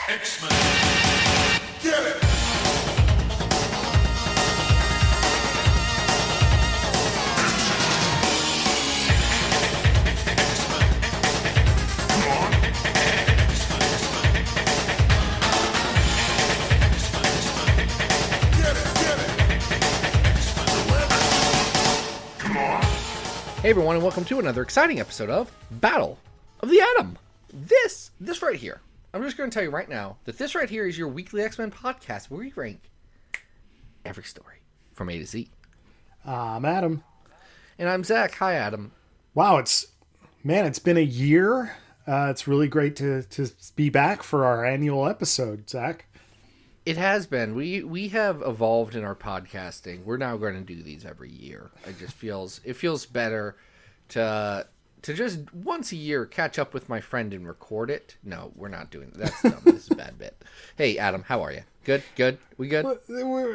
X-Men. Get it! Hey everyone, and welcome to another exciting episode of Battle of the Atom. This right here, I'm just going to tell you right now that this right here is your weekly X-Men podcast where we rank every story from A to Z. I'm Adam. And I'm Zack. Hi, Adam. Wow, it's been a year. It's really great to be back for our annual episode, Zack. It has been. We have evolved in our podcasting. We're now going to do these every year. It feels better to just once a year catch up with my friend and record it. No, we're not doing that. That's dumb. This is a bad bit. Hey, Adam, how are you? Good? We good?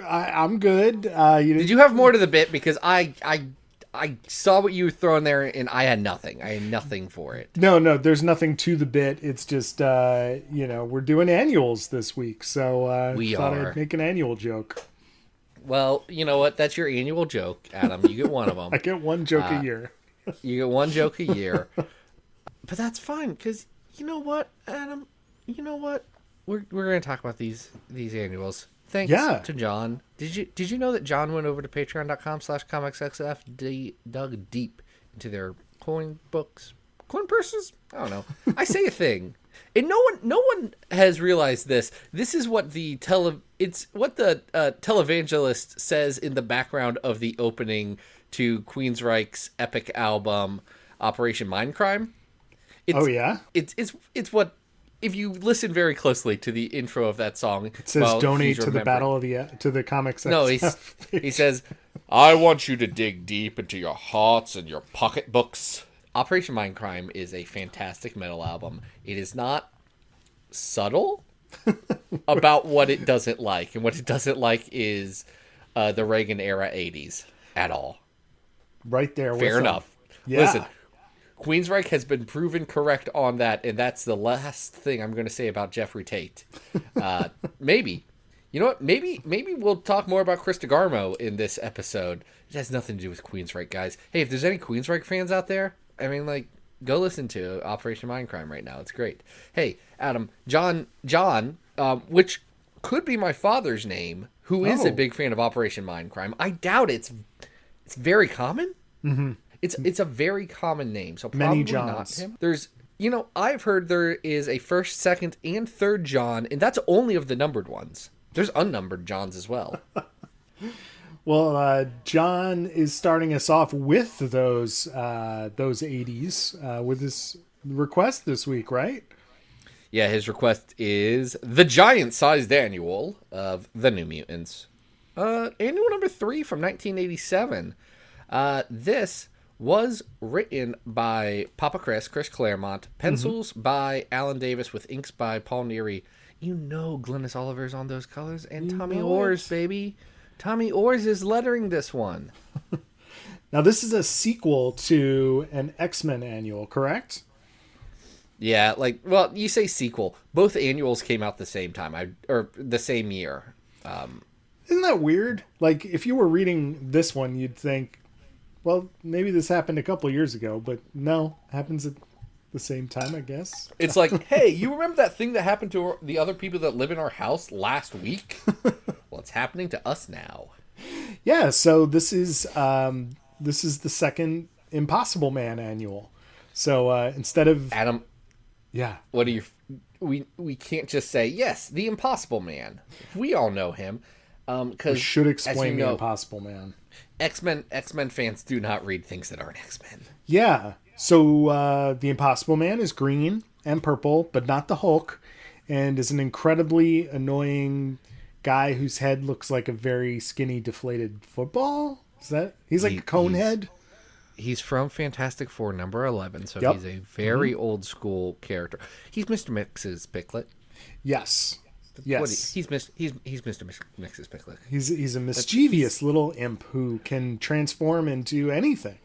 I'm good. Did you have more to the bit? Because I saw what you were throwing there, and I had nothing. I had nothing for it. No, there's nothing to the bit. It's just, we're doing annuals this week, so I'd make an annual joke. Well, you know what? That's your annual joke, Adam. You get one of them. I get one joke a year. You get one joke a year. But that's fine, because you know what, Adam? You know what? We're going to talk about these annuals. Thanks to John. Did you know that John went over to patreon.com/comicsxf, dug deep into their coin purses? I don't know. I say a thing. And no one has realized this. This is what the televangelist says in the background of the opening to Queensryche's epic album Operation Mindcrime. It's what, if you listen very closely to the intro of that song, it says donate to the battle of to the comics. No, he says, I want you to dig deep into your hearts and your pocketbooks. Operation Mindcrime is a fantastic metal album. It is not subtle about what it doesn't like, and what it doesn't like is the Reagan era 80s at all. Right there. Fair enough. Yeah. Listen, Queensryche has been proven correct on that, and that's the last thing I'm going to say about Jeffrey Tate. Maybe. You know what? Maybe we'll talk more about Chris DeGarmo in this episode. It has nothing to do with Queensryche, guys. Hey, if there's any Queensryche fans out there, I mean, go listen to Operation Mindcrime right now. It's great. Hey, Adam, John, which could be my father's name, who is a big fan of Operation Mindcrime. I doubt it's very common. Mm-hmm. It's a very common name, so probably many Johns. Not him. There's, I've heard there is a first, second, and third John, and that's only of the numbered ones. There's unnumbered Johns as well. Well, John is starting us off with those 80s with his request this week, right? Yeah, his request is the giant-sized annual of The New Mutants. Annual number 3 from 1987. This was written by Papa Chris Claremont, pencils by Alan Davis with inks by Paul Neary. Glynis Oliver's on those colors, and Tommy Orrs, baby. Tommy Orrs is lettering this one. Now, this is a sequel to an X-Men annual, correct? Yeah, you say sequel. Both annuals came out the same time, or the same year. Isn't that weird? Like, if you were reading this one, you'd think, well, maybe this happened a couple of years ago, but no, it happens at the same time, I guess. It's like, hey, you remember that thing that happened to the other people that live in our house last week? Well, it's happening to us now. Yeah, so this is the second Impossible Man annual. So instead of Adam, yeah, what do you? We can't just say yes, the Impossible Man. We all know him. We should explain the Impossible Man. X-Men fans do not read things that aren't X-Men. Yeah. So the Impossible Man is green and purple, but not the Hulk, and is an incredibly annoying guy whose head looks like a very skinny, deflated football. He's like a cone head? He's from Fantastic Four number 11, so Yep. He's a very old school character. He's Mr. Mix's Picklet. Yes. Yes. He's Mr. Mix's Picklet. He's a mischievous little imp who can transform into anything.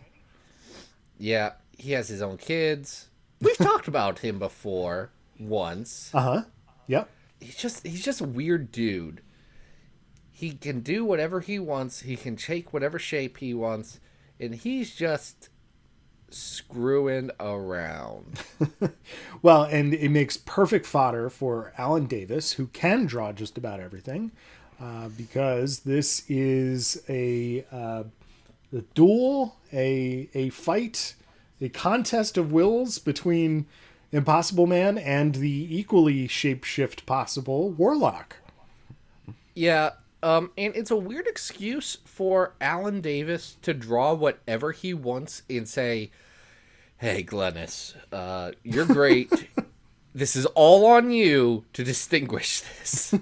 Yeah, he has his own kids. We've talked about him before once. Uh-huh. Yep. he's just a weird dude. He can do whatever he wants. He can take whatever shape he wants, and he's just screwing around. Well, and it makes perfect fodder for Alan Davis, who can draw just about everything, because this is a duel, a fight, a contest of wills between Impossible Man and the equally shapeshift possible Warlock. Yeah, and it's a weird excuse for Alan Davis to draw whatever he wants and say, hey, Glennis, you're great. This is all on you to distinguish this.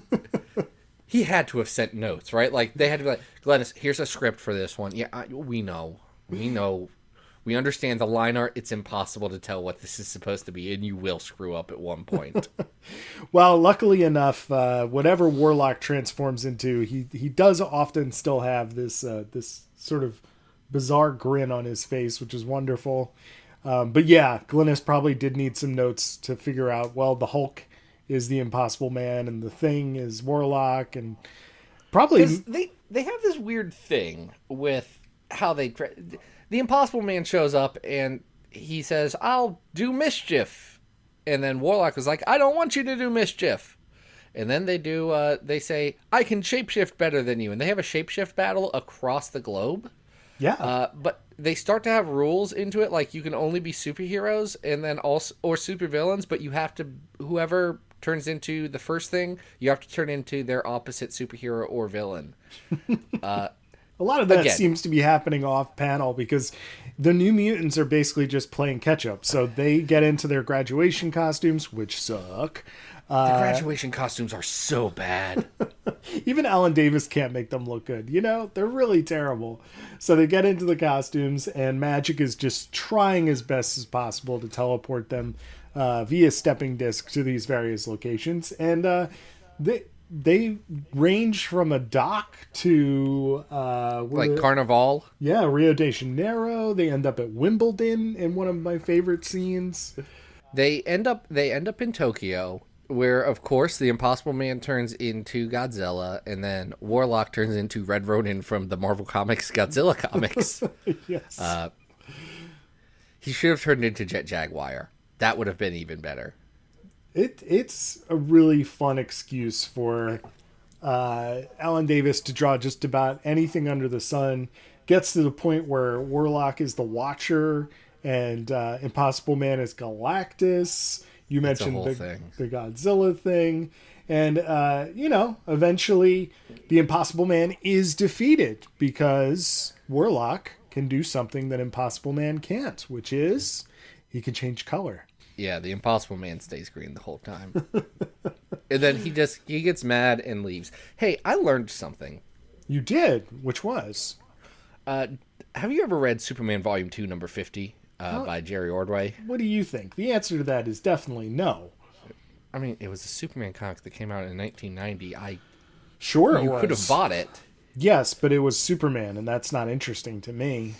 He had to have sent notes, right? Like, they had to be like, Glennis, here's a script for this one. Yeah, we know. We understand the line art. It's impossible to tell what this is supposed to be, and you will screw up at one point. Well, luckily enough, whatever Warlock transforms into, he does often still have this this sort of bizarre grin on his face, which is wonderful. But yeah, Glynis probably did need some notes to figure out, well, the Hulk is the Impossible Man, and the Thing is Warlock, and probably... They have this weird thing with how they... The Impossible Man shows up, and he says, I'll do mischief. And then Warlock was like, I don't want you to do mischief. And then they say, I can shapeshift better than you. And they have a shapeshift battle across the globe. Yeah. But they start to have rules into it, like you can only be superheroes and then also or supervillains, but you have to, whoever turns into the first thing, you have to turn into their opposite superhero or villain. A lot of that seems to be happening off panel because the New Mutants are basically just playing catch up. So they get into their graduation costumes, which suck. The graduation costumes are so bad. Even Alan Davis can't make them look good. You know, they're really terrible. So they get into the costumes, and Magic is just trying as best as possible to teleport them via stepping disc to these various locations. And they range from a dock to like Carnival. Yeah, Rio de Janeiro. They end up at Wimbledon in one of my favorite scenes. They end up in Tokyo, where of course the Impossible Man turns into Godzilla, and then Warlock turns into Red Ronin from the Marvel Comics Godzilla comics. Yes. He should have turned into Jet Jaguar. That would have been even better. It's a really fun excuse for Alan Davis to draw just about anything under the sun. Gets to the point where Warlock is the Watcher and Impossible Man is Galactus. You mentioned the Godzilla thing. And, eventually the Impossible Man is defeated because Warlock can do something that Impossible Man can't, which is he can change color. Yeah, the Impossible Man stays green the whole time. And then he gets mad and leaves. Hey, I learned something. You did? Which was? Have you ever read Superman Volume 2, number 50 by Jerry Ordway? What do you think? The answer to that is definitely no. I mean, it was a Superman comic that came out in 1990. Sure it was. You could have bought it. Yes, but it was Superman, and that's not interesting to me.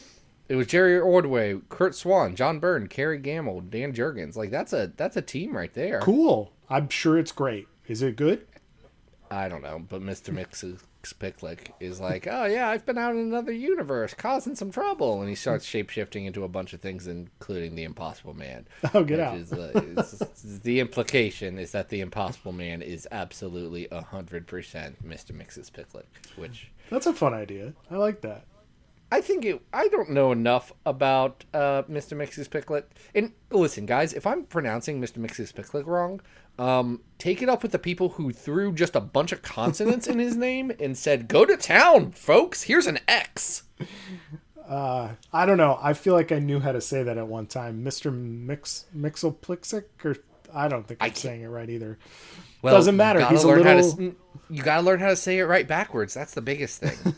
It was Jerry Ordway, Kurt Swan, John Byrne, Kerry Gamble, Dan Jurgens. Like, that's a team right there. Cool. I'm sure it's great. Is it good? I don't know, but Mr. Mxyzptlk is like, oh yeah, I've been out in another universe causing some trouble, and he starts shapeshifting into a bunch of things, including the Impossible Man. Oh, get out. The implication is that the Impossible Man is absolutely 100% Mr. Mxyzptlk, which... That's a fun idea. I like that. I don't know enough about Mr. Mxyzptlk. And listen, guys, if I'm pronouncing Mr. Mxyzptlk wrong, take it up with the people who threw just a bunch of consonants in his name and said, go to town, folks. Here's an X. I don't know. I feel like I knew how to say that at one time. Mr. Mxyzptlk, or I don't think I'm saying it right either. Well, doesn't matter. You gotta learn how to say it right backwards. That's the biggest thing.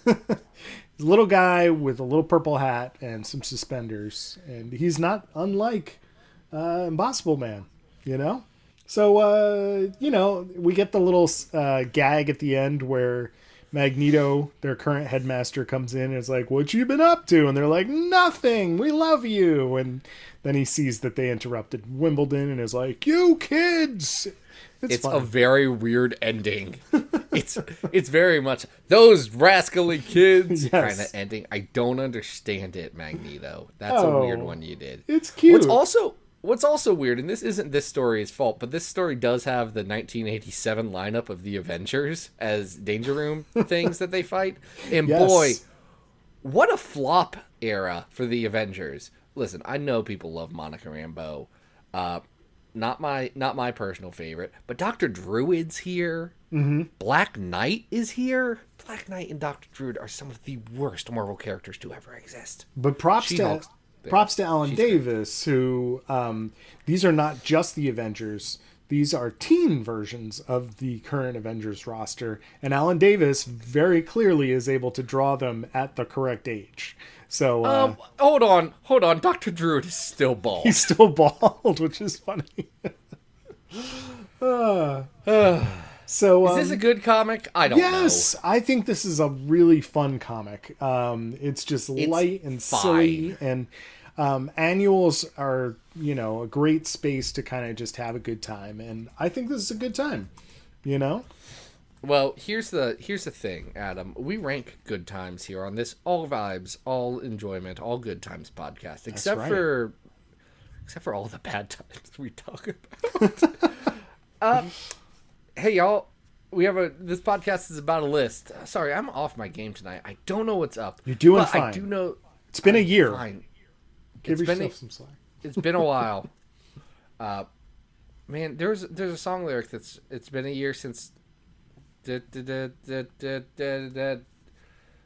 He's a little guy with a little purple hat and some suspenders, and he's not unlike Impossible Man, you know? So, we get the little gag at the end where Magneto, their current headmaster, comes in and is like, what you been up to? And they're like, nothing, we love you. And then he sees that they interrupted Wimbledon and is like, you kids! It's fun. a very weird ending. It's very much those rascally kids Yes. kind of ending. I don't understand it, Magneto. That's a weird one you did. It's cute. What's also weird, and this isn't this story's fault, but this story does have the 1987 lineup of the Avengers as Danger Room things that they fight. And Yes. boy, what a flop era for the Avengers. Listen, I know people love Monica Rambeau. Not my personal favorite, but Dr. Druid's here. Mm-hmm. Black Knight is here. Black Knight and Dr. Druid are some of the worst Marvel characters to ever exist. But props to Alan Davis, who these are not just the Avengers. These are teen versions of the current Avengers roster. And Alan Davis very clearly is able to draw them at the correct age. So hold on. Dr. Druid is still bald. he's still bald, which is funny. So is this a good comic? I don't know. Yes, I think this is a really fun comic. It's just light and silly, and annuals are, a great space to kind of just have a good time, and I think this is a good time. Well, here's the thing, Adam. We rank good times here on this all vibes, all enjoyment, all good times podcast, except for all the bad times we talk about. Hey y'all, this podcast is about a list. Sorry, I'm off my game tonight. I don't know what's up. You're doing but fine. I do know It's been a year. fine. Give yourself some slack. It's been a while. Man, there's a song lyric it's been a year since.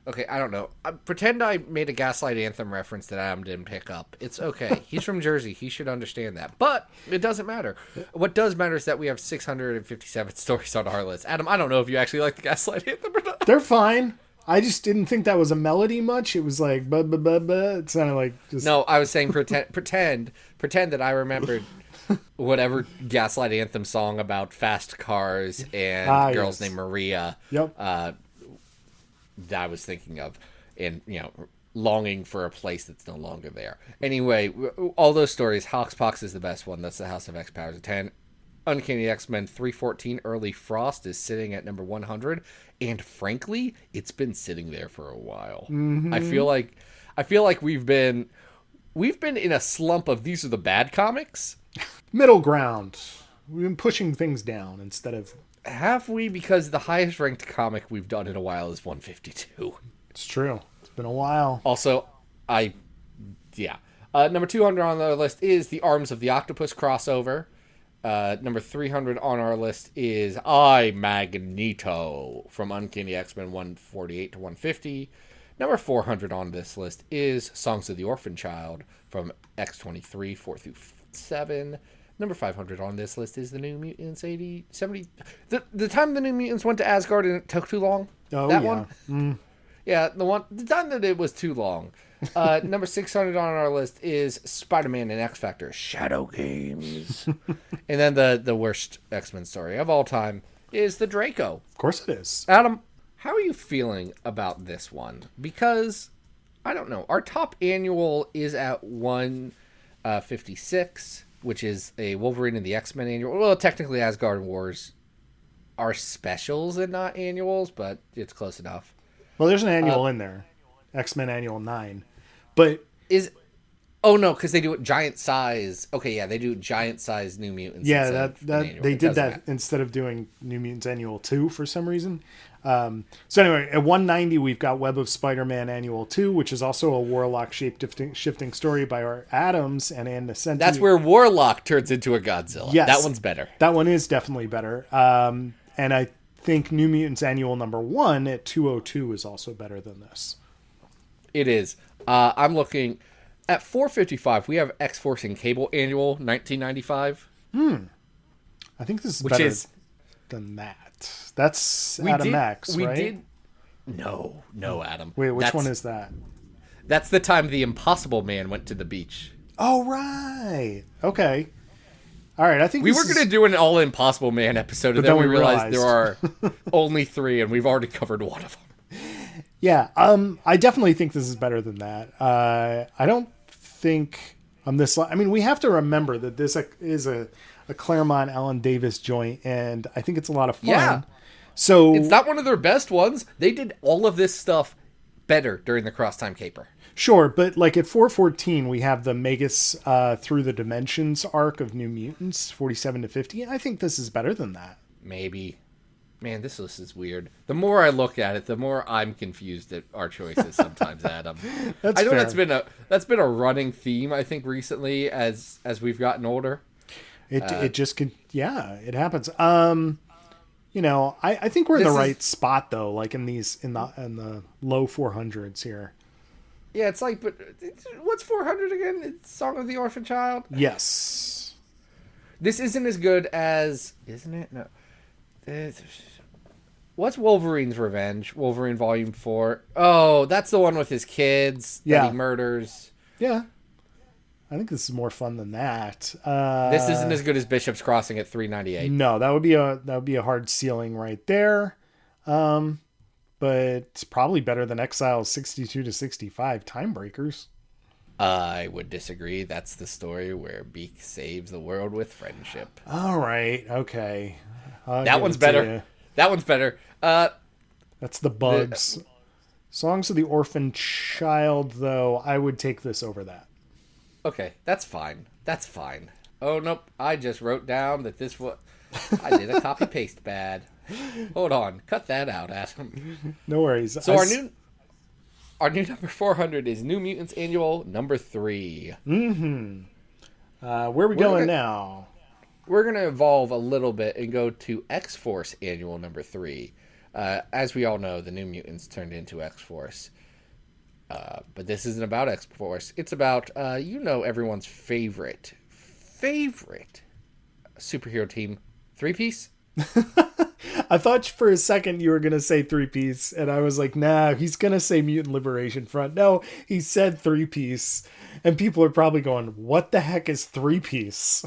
Okay, I don't know. Pretend I made a Gaslight Anthem reference that Adam didn't pick up. It's okay. He's from Jersey. He should understand that. But it doesn't matter. What does matter is that we have 657 stories on our list. Adam, I don't know if you actually like the Gaslight Anthem or not. They're fine. I just didn't think that was a melody much. It was like buh, buh, buh, buh. It sounded like just... No, I was saying pretend that I remembered whatever Gaslight Anthem song about fast cars and girls named Maria. Yep. That I was thinking of, and longing for a place that's no longer there. Anyway, all those stories. Hoxpox is the best one. That's the House of X Powers of 10. Uncanny X-Men 314 Early Frost is sitting at number 100, and frankly, it's been sitting there for a while. Mm-hmm. I feel like we've been in a slump of these are the bad comics. Middle ground. We've been pushing things down instead of... Have we? Because the highest ranked comic we've done in a while is 152. It's true. It's been a while. Also, number 200 on the list is the Arms of the Octopus crossover. Number 300 on our list is I, Magneto from Uncanny X-Men 148 to 150. Number 400 on this list is Songs of the Orphan Child from X23 4 through 7. Number 500 on this list is the New Mutants 70. The time the New Mutants went to Asgard and it took too long. Oh, that yeah. one? Mm. Yeah, the time that it was too long. Number 600 on our list is Spider-Man and X-Factor Shadow Games. And then the worst X-Men story of all time is the Draco. Of course it is. Adam, how are you feeling about this one? Because, I don't know, our top annual is at 156, which is a Wolverine and the X-Men annual. Well, technically Asgard Wars are specials and not annuals, but it's close enough. Well, there's an annual in there. X-Men Annual 9. But... Oh, no, because they do it giant size. Okay, yeah, they do giant size New Mutants. Yeah, they did that instead of doing New Mutants Annual 2 for some reason. So anyway, at 190, we've got Web of Spider-Man Annual 2, which is also a Warlock shape-shifting story by our Adams and Ann Nesenti. That's where Warlock turns into a Godzilla. Yes. That one's better. That one is definitely better. And I think New Mutants Annual number 1 at 202 is also better than this. It is. I'm looking... At 455, we have X-Force and Cable Annual 1995. I think this is better than that. That's Adam X, right? No, Adam. Wait, which one is that? That's the time the Impossible Man went to the beach. Oh, right. Okay. All right, I think we were going to do an All Impossible Man episode, and then we realized there are only 3, and we've already covered one of them. Yeah, I definitely think this is better than that. I don't think on this... I mean, we have to remember that this is a a Claremont Alan Davis joint, and I think it's a lot of fun. Yeah. So It's not one of their best ones. They did all of this stuff better during the Cross Time Caper. sure, but like at 414, we have the Magus Through the Dimensions arc of New Mutants, 47 to 50. I think this is better than that. Maybe. Man, this list is weird. The more I look at it, the more I'm confused at our choices sometimes, Adam. That's I know fair. that's been a running theme, I think, recently as we've gotten older. It just can, yeah, it happens. I think we're in the This is- right spot though, like in the low 400s here. Yeah, it's like, but what's 400 again? It's Song of the Orphan Child? Yes. This isn't as good as, isn't it? No. What's Wolverine's Revenge? Wolverine Volume 4. Oh, that's the one with his kids that Yeah. he murders. Yeah. I think this is more fun than that. This isn't as good as Bishop's Crossing at 398. No, that would be a hard ceiling right there. But it's probably better than Exile's 62 to 65 Timebreakers. I would disagree. That's the story where Beak saves the world with friendship. All right. Okay. That one's better. That one's better. That's the Bugs. Songs of the Orphan Child, though, I would take this over that. Okay, that's fine. That's fine. Oh, nope. I just wrote down that this was... I did a copy-paste bad. Hold on. Cut that out, Adam. No worries. So our new number 400 is New Mutants Annual number 3. Where are we going now? We're going to evolve a little bit and go to X-Force Annual number 3. As we all know, the New Mutants turned into X-Force. But this isn't about X-Force. It's about, everyone's favorite superhero team, Three Piece. I thought for a second you were going to say Three Piece, and I was like, nah, he's going to say Mutant Liberation Front. No, he said Three Piece, and people are probably going, what the heck is Three Piece?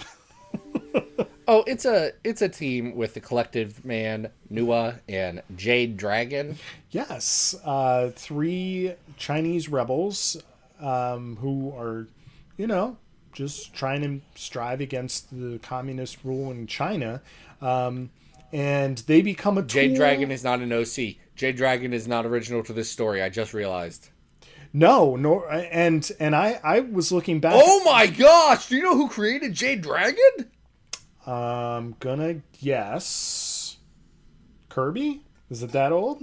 Oh, it's a team with the Collective Man, Nua, and Jade Dragon. Yes, 3 Chinese rebels who are, just trying to strive against the communist rule in China. And they become a tool. Jade Dragon is not an OC. Jade Dragon is not original to this story. I just realized. No, and I was looking back. Oh my gosh! Do you know who created Jade Dragon? Gonna guess Kirby. Is it that old?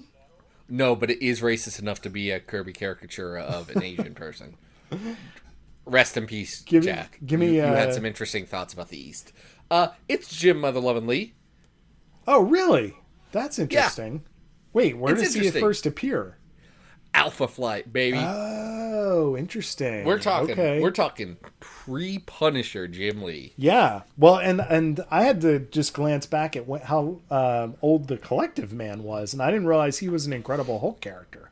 No, but it is racist enough to be a Kirby caricature of an Asian person. Rest in peace, Jack. Give me. You had some interesting thoughts about the East. It's Jim Mother Lovin' Lee. Oh, really? That's interesting. Yeah. Wait, where does he first appear? Alpha Flight, baby. Oh, interesting. We're talking pre-Punisher Jim Lee. Yeah. Well, and I had to just glance back at how old the Collective Man was, and I didn't realize he was an Incredible Hulk character.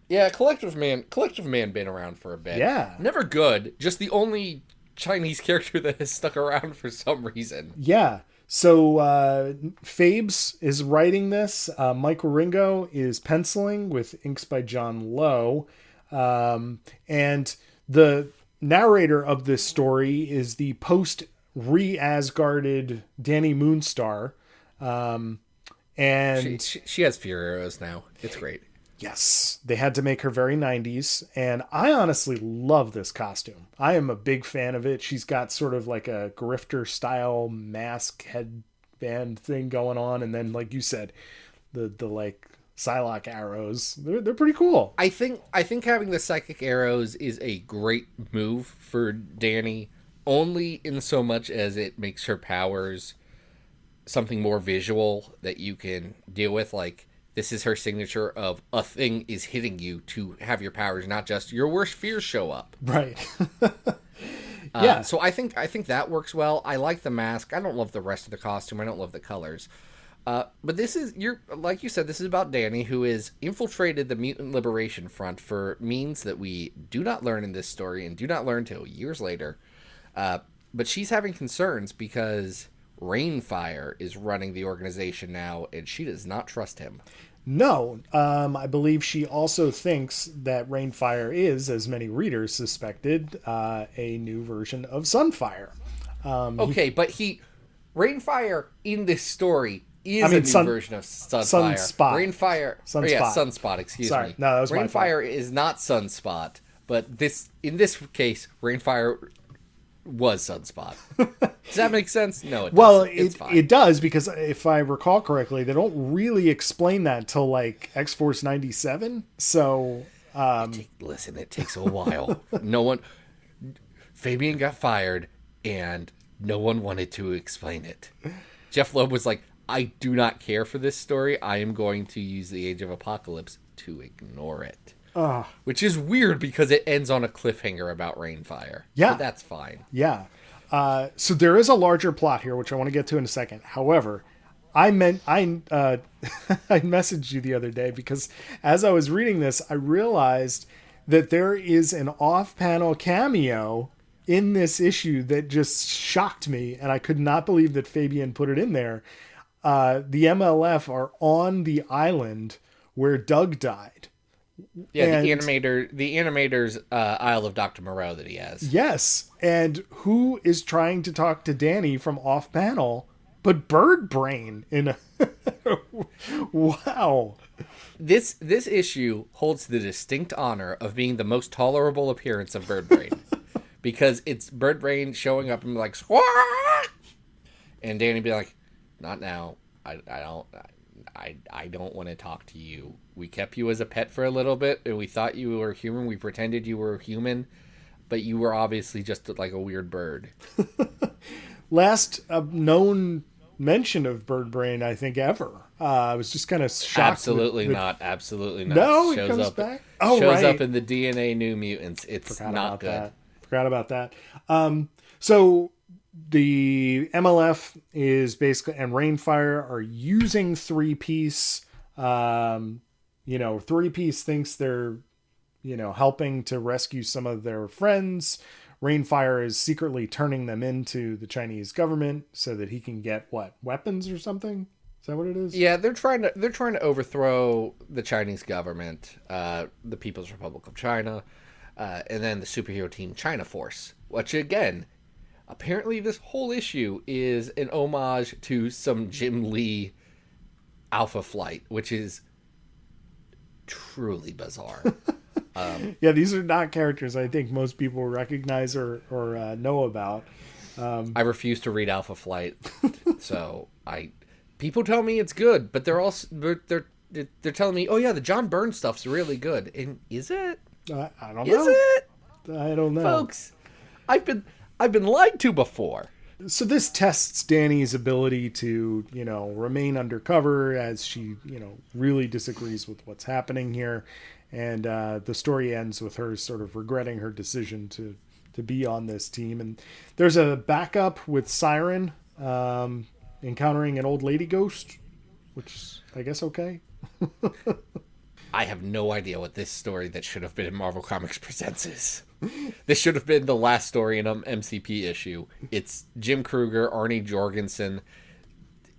Yeah, Collective Man been around for a bit. Yeah. Never good, just the only Chinese character that has stuck around for some reason. Yeah. So Fabes is writing this. Mike Wieringo is penciling with inks by John Lowe. And the narrator of this story is the post-re-Asgarded Danny Moonstar. And she has fear arrows now. It's great. Yes, they had to make her very 90s, and I honestly love this costume. I am a big fan of it. She's got sort of like a grifter style mask headband thing going on, and then like you said, the like Psylocke arrows. They're pretty cool. I think having the psychic arrows is a great move for Danny, only in so much as it makes her powers something more visual that you can deal with, like this is her signature of a thing is hitting you to have your powers, not just your worst fears show up. Right. Yeah. So I think that works well. I like the mask. I don't love the rest of the costume. I don't love the colors. But this is, like you said, this is about Danny, who has infiltrated the Mutant Liberation Front for means that we do not learn in this story and do not learn till years later. But she's having concerns because Rainfire is running the organization now, and she does not trust him. No, I believe she also thinks that Rainfire is, as many readers suspected, a new version of Sunfire. Okay, but he Rainfire in this story is a new version of Sunfire. Sunspot. Rainfire. Sunspot. Yeah, Sunspot, excuse me. No, that was my fault. Rainfire is not Sunspot, but in this case, Rainfire was Sunspot. Does that make sense? No, it Well, doesn't. it does, because if I recall correctly, they don't really explain that till like X-Force 97. So, Listen, it takes a while. Fabian got fired, and no one wanted to explain it. Jeff Loeb was like, I do not care for this story. I am going to use the Age of Apocalypse to ignore it. Which is weird because it ends on a cliffhanger about Rainfire. Yeah. But that's fine. yeah. So there is a larger plot here, which I want to get to in a second. However, I messaged you the other day because as I was reading this, I realized that there is an off-panel cameo in this issue that just shocked me, and I could not believe that Fabian put it in there. The MLF are on the island where Doug died. Yeah, the animator's Isle of Dr. Moreau that he has. Yes, and who is trying to talk to Danny from off-panel but Bird Brain in a... Wow. This issue holds the distinct honor of being the most tolerable appearance of Bird Brain. Because it's Bird Brain showing up and like, Swah! And Danny be like, not now. I don't want to talk to you. We kept you as a pet for a little bit, and we thought you were human. We pretended you were human, but you were obviously just like a weird bird. Last known mention of Bird Brain, I think, ever. I was just kind of shocked. Absolutely not. Absolutely not. No, it comes back. Oh, shows right. up in the DNA New Mutants. It's not good. Forgot about that. So the MLF is basically, and Rainfire are using Three-Piece. Three-Piece thinks they're, helping to rescue some of their friends. Rainfire is secretly turning them into the Chinese government so that he can get weapons or something. Is that what it is? Yeah, they're trying to overthrow the Chinese government, the People's Republic of China, and then the superhero team China Force, which again, apparently this whole issue is an homage to some Jim Lee Alpha Flight, which is truly bizarre. Yeah, these are not characters I think most people recognize or know about. I refuse to read Alpha Flight, so people tell me it's good, but they're telling me, oh yeah, the John Byrne stuff's really good, and is it? I don't know. Is it? I don't know, folks. I've been lied to before. So this tests Danny's ability to, remain undercover as she, really disagrees with what's happening here. And the story ends with her sort of regretting her decision to be on this team. And there's a backup with Siren encountering an old lady ghost, which is, I guess, okay. I have no idea what this story that should have been in Marvel Comics Presents is. This should have been the last story in an MCP issue. It's Jim Kruger, Arnie Jorgensen.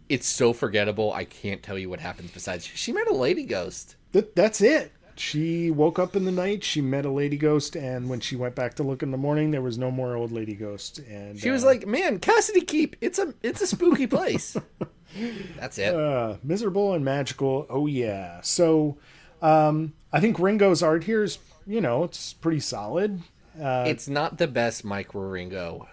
It's so forgettable, I can't tell you what happens besides she met a lady ghost. That's it. She woke up in the night, she met a lady ghost, and when she went back to look in the morning, there was no more old lady ghost. And she was like, man, Cassidy Keep, it's a spooky place. That's it. Miserable and magical. Oh, yeah. So I think Ringo's art here is, it's pretty solid. It's not the best Mike Ringo.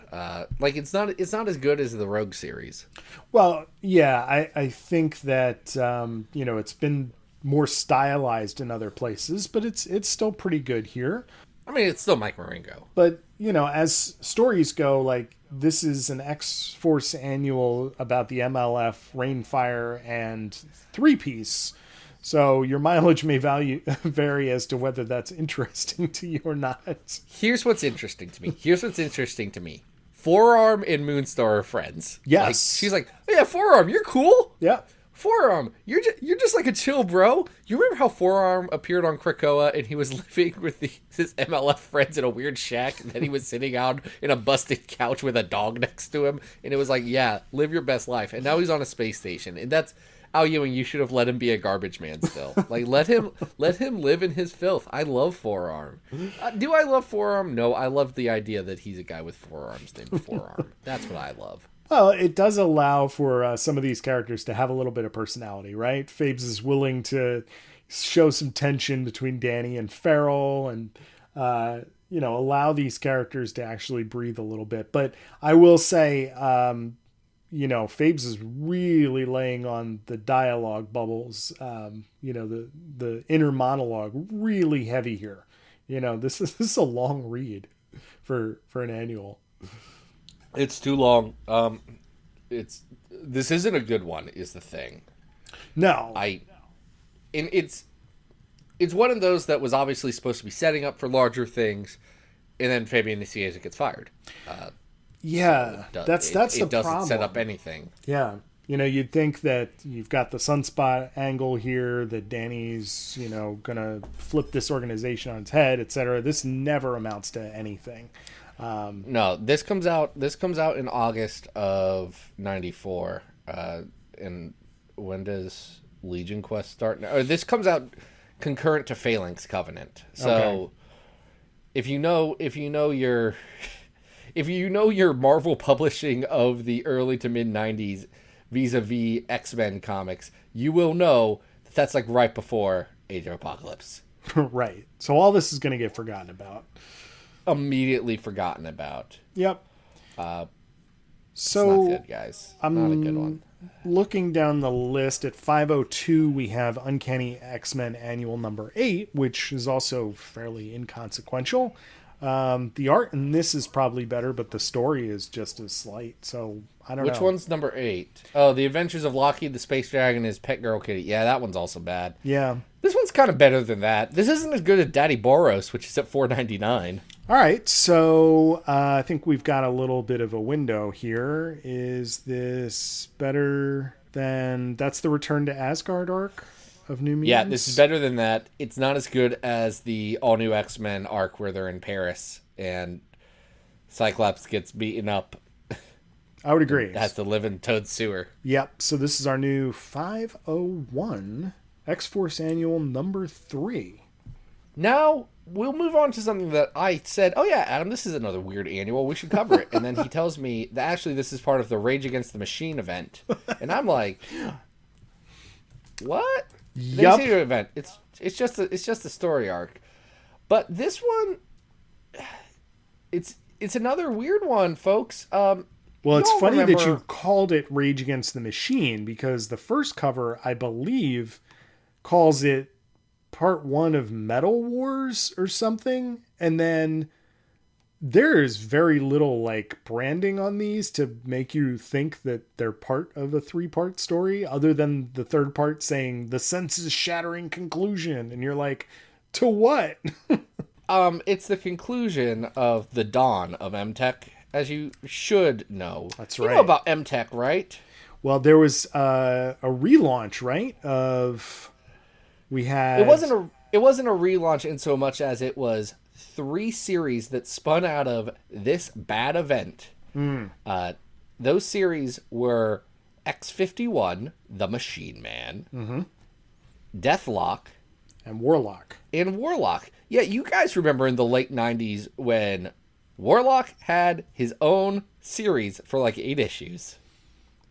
It's not as good as the Rogue series. Well, yeah, I think that, it's been more stylized in other places, but it's still pretty good here. I mean, it's still Mike Ringo. But, as stories go, this is an X-Force annual about the MLF, Rainfire, and Three-Piece. So your mileage may vary as to whether that's interesting to you or not. Here's what's interesting to me. Forearm and Moonstar are friends. Yes. She's like, oh yeah, Forearm, you're cool. Yeah. Forearm, you're just like a chill bro. You remember how Forearm appeared on Krakoa and he was living with his MLF friends in a weird shack, and then he was sitting out in a busted couch with a dog next to him, and it was like, yeah, live your best life. And now he's on a space station, and that's Al Ewing. You should have let him be a garbage man still. let him live in his filth. I love Forearm. Do I love Forearm? No, I love the idea that he's a guy with forearms named Forearm. That's what I love. Well, it does allow for some of these characters to have a little bit of personality, right? Phabes is willing to show some tension between Danny and Farrell, and allow these characters to actually breathe a little bit. But I will say, Phabes is really laying on the dialogue bubbles. The inner monologue really heavy here. This is a long read for an annual. It's too long. This isn't a good one, is the thing. No. It's one of those that was obviously supposed to be setting up for larger things, and then Fabian Nicieza gets fired. That's the problem. It doesn't set up anything. Yeah. You'd think that you've got the Sunspot angle here, that Danny's, gonna flip this organization on its head, etc. This never amounts to anything. No, this comes out in August of '94. And when does Legion Quest start? Or this comes out concurrent to Phalanx Covenant. So okay. if you know your Marvel publishing of the early to mid '90s vis-a-vis X-Men comics, you will know that that's like right before Age of Apocalypse. Right. So all this is going to get forgotten about. Immediately forgotten about. Yep. So it's not good, guys. Not a good one. Looking down the list at 502, we have Uncanny X-Men Annual number 8, which is also fairly inconsequential. The art in this is probably better, but the story is just as slight. So I don't know. Which one's number 8? Oh, The Adventures of Lockheed, the Space Dragon, and his Pet Girl Kitty. Yeah, that one's also bad. Yeah. This one's kind of better than that. This isn't as good as Daddy Boros, which is at $4.99. All right, so I think we've got a little bit of a window here. Is this better than... That's the Return to Asgard arc of New Mutants? Yeah, this is better than that. It's not as good as the all-new X-Men arc where they're in Paris and Cyclops gets beaten up. I would agree. Has to live in Toad's sewer. Yep, so this is our new 501 X-Force Annual number 3. Now, we'll move on to something that I said, oh yeah, Adam, this is another weird annual. We should cover it. And then he tells me that actually this is part of the Rage Against the Machine event. And I'm like, what? Yep. The event. It's just a story arc. But this one, it's another weird one, folks. Well, it's funny that you called it Rage Against the Machine, because the first cover, I believe, calls it Part 1 of Metal Wars or something, and then there's very little branding on these to make you think that they're part of a 3-part story, other than the third part saying the senses shattering conclusion, and you're like, to what? It's the conclusion of the dawn of M-Tech, as you should know. That's right. You know about M-Tech, right? Well, there was a relaunch, right? We had... It wasn't a relaunch in so much as it was 3 series that spun out of this bad event. Those series were X-51, The Machine Man, Deathlock, and Warlock. Yeah, you guys remember in the late 90s when Warlock had his own series for 8 issues.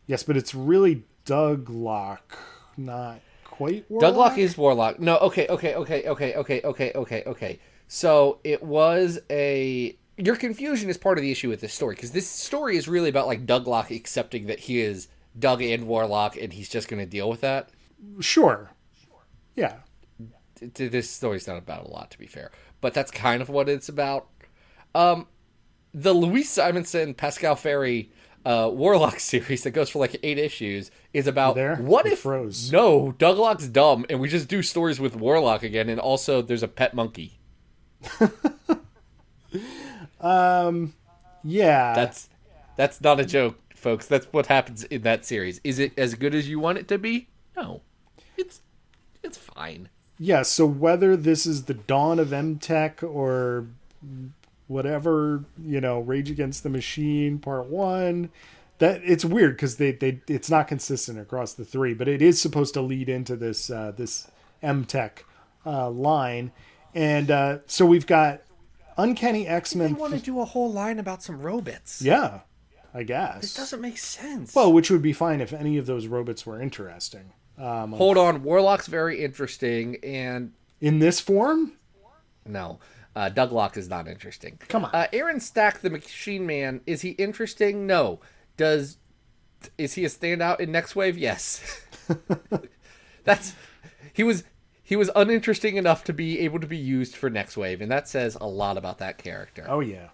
Yes, but it's really Douglock, not quite Warlock. Douglock is Warlock. No, okay. So it was your confusion is part of the issue with this story, because this story is really about Douglock accepting that he is Doug and Warlock, and he's just going to deal with that. Sure. Yeah. This story's not about a lot, to be fair, but that's kind of what it's about. The Louise Simonson, Pascal Ferry Warlock series that goes for 8 issues is about what if no, Douglock's dumb and we just do stories with Warlock again, and also there's a pet monkey. Yeah. That's not a joke, folks. That's what happens in that series. Is it as good as you want it to be? No. It's fine. Yeah, so whether this is the dawn of M-Tech or whatever, Rage Against the Machine Part 1, that it's weird because it's not consistent across the 3, but it is supposed to lead into this M-Tech line. And so we've got Uncanny X-Men. They want to do a whole line about some robots. Yeah. I guess. This doesn't make sense. Well, which would be fine if any of those robots were interesting. Hold on. Warlock's very interesting, and... In this form? No. Douglock is not interesting. Come on. Aaron Stack, the Machine Man, is he interesting? No. Is he a standout in Next Wave? Yes. He was uninteresting enough to be able to be used for Next Wave, and that says a lot about that character. Oh yeah.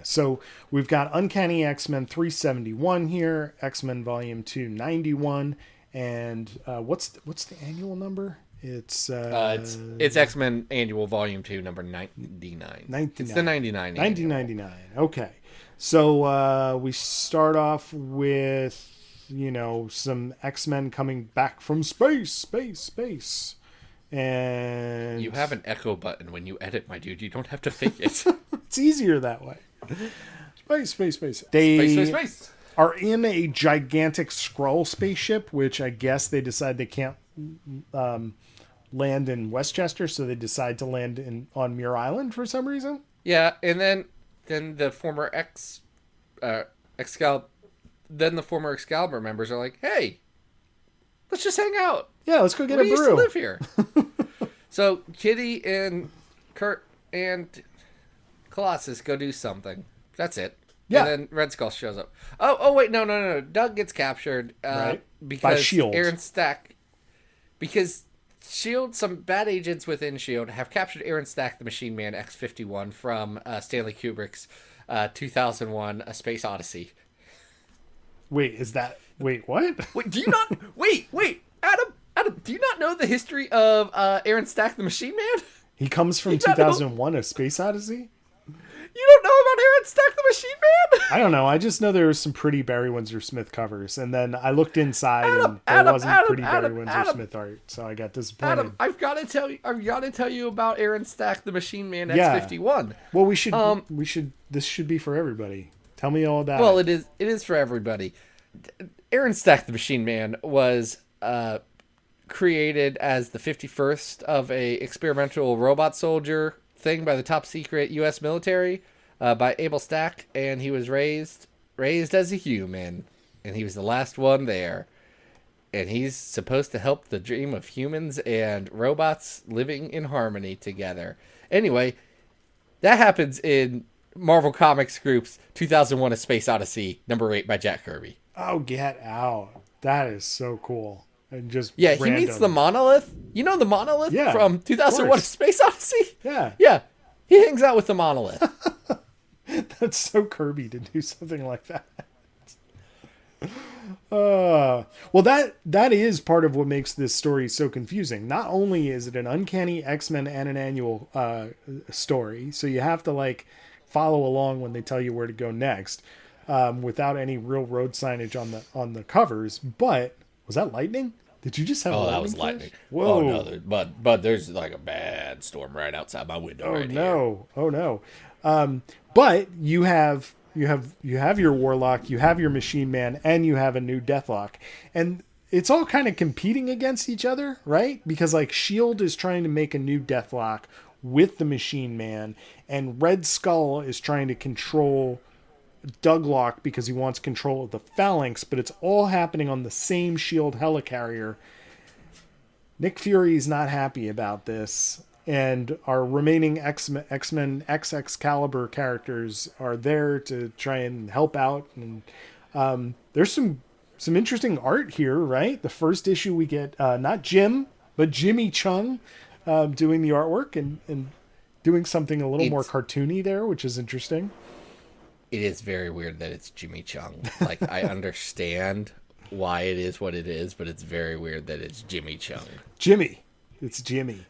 So we've got Uncanny X-Men 371 here, X-Men Volume 291, and what's the annual number? It's X-Men Annual Volume 2, number 99. It's the 99. 1999. Okay. So we start off with, some X-Men coming back from space. And you have an echo button when you edit, my dude. You don't have to fake it. It's easier that way. Space. Space. Are in a gigantic Skrull spaceship, which I guess they decide they can't land in Westchester, so they decide to land on Muir Island for some reason. Yeah, and then the former Excalibur members are like, "Hey, let's just hang out. Yeah, let's go get a brew. We used to live here." So Kitty and Kurt and Colossus go do something. That's it. Yeah. And then Red Skull shows up. Oh wait, no. Doug gets captured right. Because by S.H.I.E.L.D. Aaron Stack. Because S.H.I.E.L.D., some bad agents within S.H.I.E.L.D. have captured Aaron Stack, the Machine Man X-51 from Stanley Kubrick's 2001: A Space Odyssey. Wait, what? Wait, do you not... Wait, Adam, do you not know the history of Aaron Stack, the Machine Man? He comes from 2001: A Space Odyssey? You don't know about Aaron Stack, the Machine Man? I don't know. I just know there was some pretty Barry Windsor Smith covers, and then I looked inside and there wasn't pretty Barry Windsor Smith art, so I got disappointed. Adam, I've got to tell you about Aaron Stack, the Machine Man X-51. Well, we should. This should be for everybody. Tell me all about it. Well, it is for everybody. Aaron Stack, the Machine Man, was created as the 51st of a experimental robot soldier thing by the top secret U.S. military by Abel Stack, and he was raised as a human, and he was the last one there, and he's supposed to help the dream of humans and robots living in harmony together. Anyway, that happens in Marvel Comics Group's 2001: A Space Odyssey, number 8 by Jack Kirby. Oh, get out! That is so cool. And just he meets the Monolith. You know the Monolith from 2001: A Space Odyssey? Yeah. He hangs out with the Monolith. That's so Kirby to do something like that. Well, that is part of what makes this story so confusing. Not only is it an Uncanny X-Men and an Annual story, so you have to follow along when they tell you where to go next, without any real road signage on the covers. But was that lightning? Did you just have? Oh, that was lightning. Whoa! Oh no, but there's like a bad storm right outside my window. Oh no! But you have your Warlock, you have your Machine Man, and you have a new Deathlock, and it's all kind of competing against each other, right? Because S.H.I.E.L.D. is trying to make a new Deathlock with the Machine Man, and Red Skull is trying to control Douglock because he wants control of the Phalanx, but it's all happening on the same S.H.I.E.L.D. helicarrier. Nick Fury's not happy about this, and our remaining X-Men Excalibur characters are there to try and help out. And there's some interesting art here, right? The first issue we get not Jim, but Jimmy Chung doing the artwork and doing something a little more cartoony there, which is interesting. It is very weird that it's Jimmy Chung. I understand why it is what it is, but it's very weird that it's Jimmy Chung. It's Jimmy.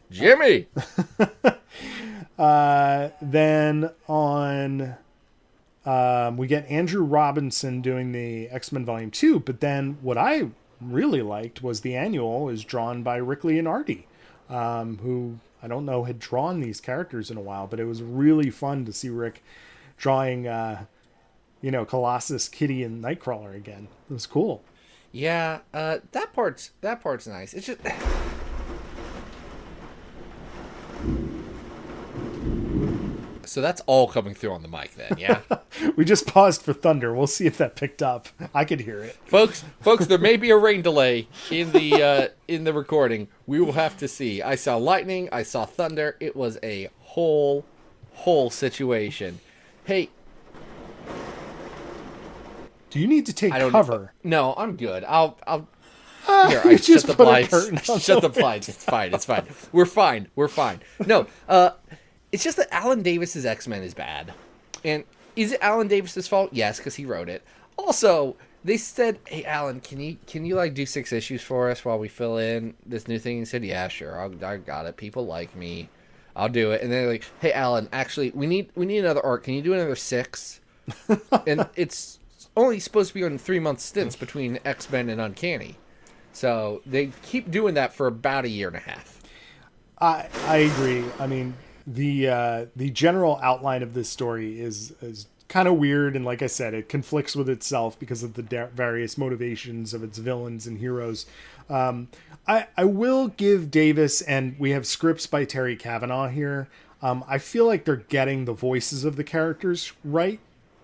Then on, we get Andrew Robinson doing the X-Men Volume 2, but then what I really liked was the Annual is drawn by Rick Leonardi, who I don't know had drawn these characters in a while, but it was really fun to see Rick drawing, Colossus, Kitty, and Nightcrawler again. It was cool. Yeah, that part's nice. It's just So that's all coming through on the mic then, yeah? We just paused for thunder. We'll see if that picked up. I could hear it. Folks, there may be a rain delay in the recording. We will have to see. I saw lightning, I saw thunder. It was a whole situation. Hey, do you need to take cover? No, I'm good. I'll Here, I shut the blinds. Shut the blinds. It's fine. We're fine. No, it's just that Alan Davis's X-Men is bad. And is it Alan Davis's fault? Yes, because he wrote it. Also, they said, "Hey, Alan, can you like do 6 issues for us while we fill in this new thing?" He said, "Yeah, sure. I got it. People like me. I'll do it." And they're like, "Hey, Alan, actually, we need another arc. Can you do another 6?" And it's only supposed to be on 3-month stints between X-Men and Uncanny. So they keep doing that for about a year and a half. I agree. I mean, the general outline of this story is kind of weird, and like I said, it conflicts with itself because of the various motivations of its villains and heroes. I will give Davis, and we have scripts by Terry Kavanagh here. I feel like they're getting the voices of the characters right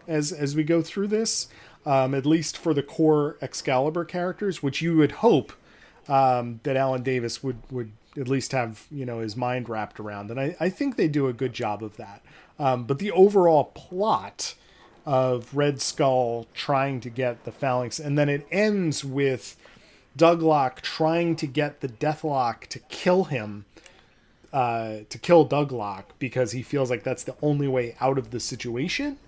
as we go through this. At least for the core Excalibur characters, which you would hope that Alan Davis would at least have, his mind wrapped around. And I think they do a good job of that. But the overall plot of Red Skull trying to get the Phalanx, and then it ends with Douglock trying to get the Deathlock to kill him, to kill Douglock, because he feels like that's the only way out of the situation.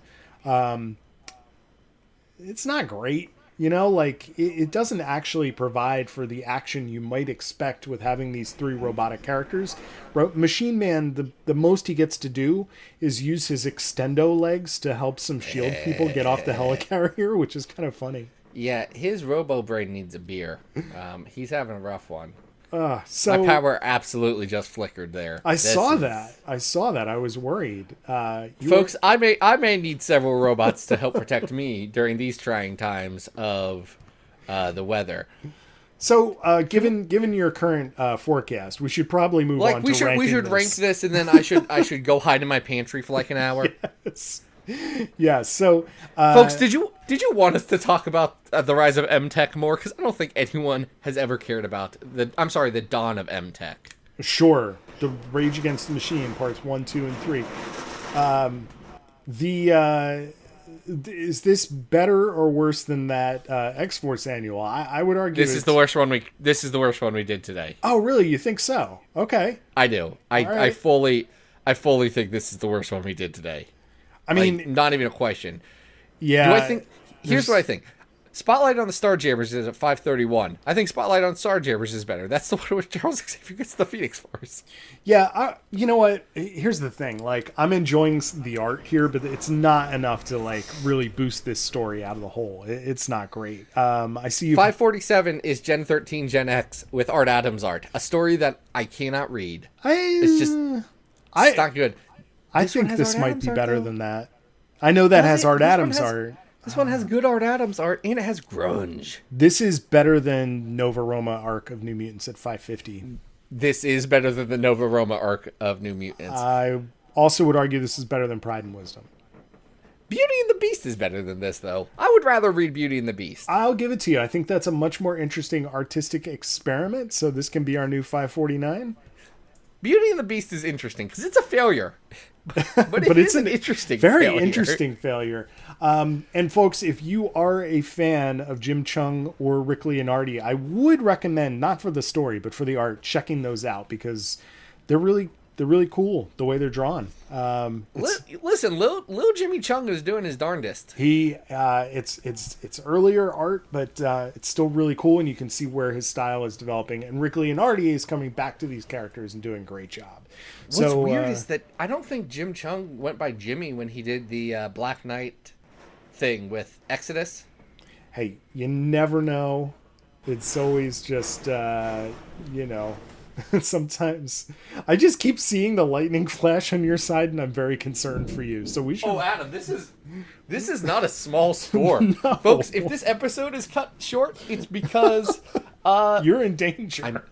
It's not great, it doesn't actually provide for the action you might expect with having these 3 robotic characters. Machine Man, the most he gets to do is use his extendo legs to help some shield people get off the helicarrier, which is kind of funny. Yeah, his Robo Brain needs a beer. He's having a rough one. So my power absolutely just flickered there. I saw that. I was worried. Folks, I may need several robots to help protect me during these trying times of the weather. So, given your current forecast, we should probably move on to ranking we should rank this, and then I should go hide in my pantry for like an hour. Yes. Yeah. So, folks, did you want us to talk about the rise of M-Tech more? Because I don't think anyone has ever cared about the dawn of M-Tech. Sure, the Rage Against the Machine parts 1, 2, and 3. Is this better or worse than that X-Force Annual? I would argue this is the worst one. This is the worst one we did today. Oh, really? You think so? Okay. I do. I fully think this is the worst one we did today. I mean, not even a question. Yeah. Do I think? Here's what I think. Spotlight on the Starjammers is at 531. I think Spotlight on Starjammers is better. That's the one where Charles Xavier gets the Phoenix Force. Yeah, you know what? Here's the thing. Like, I'm enjoying the art here, but it's not enough to like really boost this story out of the hole. It's not great. I see you. 547 is Gen 13 Gen X with Art Adams art, a story that I cannot read. It's not good. I think this might be better than that. I know that has Art Adams art. This one has good Art Adams art, and it has grunge. This is better than Nova Roma arc of New Mutants at 550. This is better than the Nova Roma arc of New Mutants. I also would argue this is better than Pride and Wisdom. Beauty and the Beast is better than this, though. I would rather read Beauty and the Beast. I'll give it to you. I think that's a much more interesting artistic experiment, so this can be our new 549. Beauty and the Beast is interesting, because it's a failure. But it's an interesting very failure. Interesting failure. And folks, if you are a fan of Jim Chung or Rick Leonardi, I would recommend, not for the story, but for the art, checking those out, because they're really cool the way they're drawn. Listen, Lil Jimmy Chung is doing his darndest. It's earlier art, but it's still really cool, and you can see where his style is developing. And Rick Leonardi is coming back to these characters and doing a great job. What's weird is that I don't think Jim Chung went by Jimmy when he did the Black Knight thing with Exodus. Hey, you never know. It's always just, sometimes I just keep seeing the lightning flash on your side, and I'm very concerned for you. So we should. Oh, Adam, this is not a small score, No. Folks. If this episode is cut short, it's because you're in danger.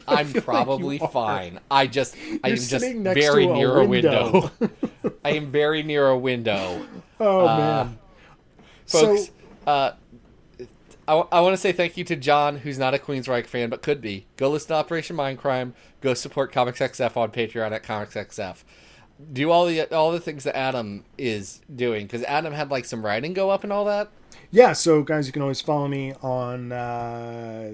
I'm probably like fine. I am just sitting next very to a near a window. very near a window. Oh man, Folks, So I want to say thank you to John, who's not a Queensryche fan, but could be. Go listen to Operation Mindcrime. Go support Comics XF on Patreon at Comics XF. Do all the things that Adam is doing, because Adam had like some writing go up and all that. yeah, so guys, you can always follow me on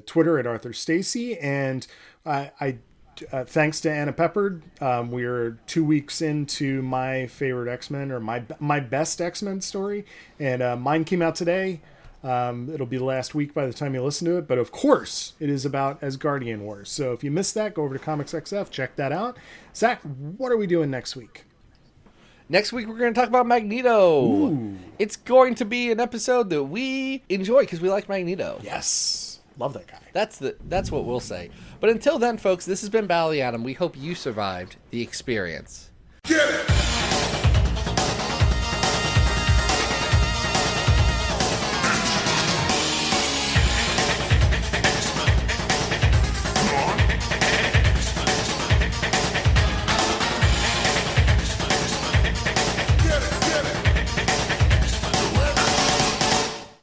Twitter at Arthur Stacy, and I thanks to Anna Peppard, we're 2 weeks into my favorite X-Men, or my best X-Men story, and mine came out today. It'll be last week by the time you listen to it, but of course it is about Asgardian Wars. So if you missed that, go over to Comics XF, check that out. Zach, what are we doing next week? Next week we're going to talk about Magneto. Ooh. It's going to be an episode that we enjoy because we like Magneto. Yes, love that guy. That's what we'll say. But until then, folks, this has been Bally Adam. We hope you survived the experience. Get it!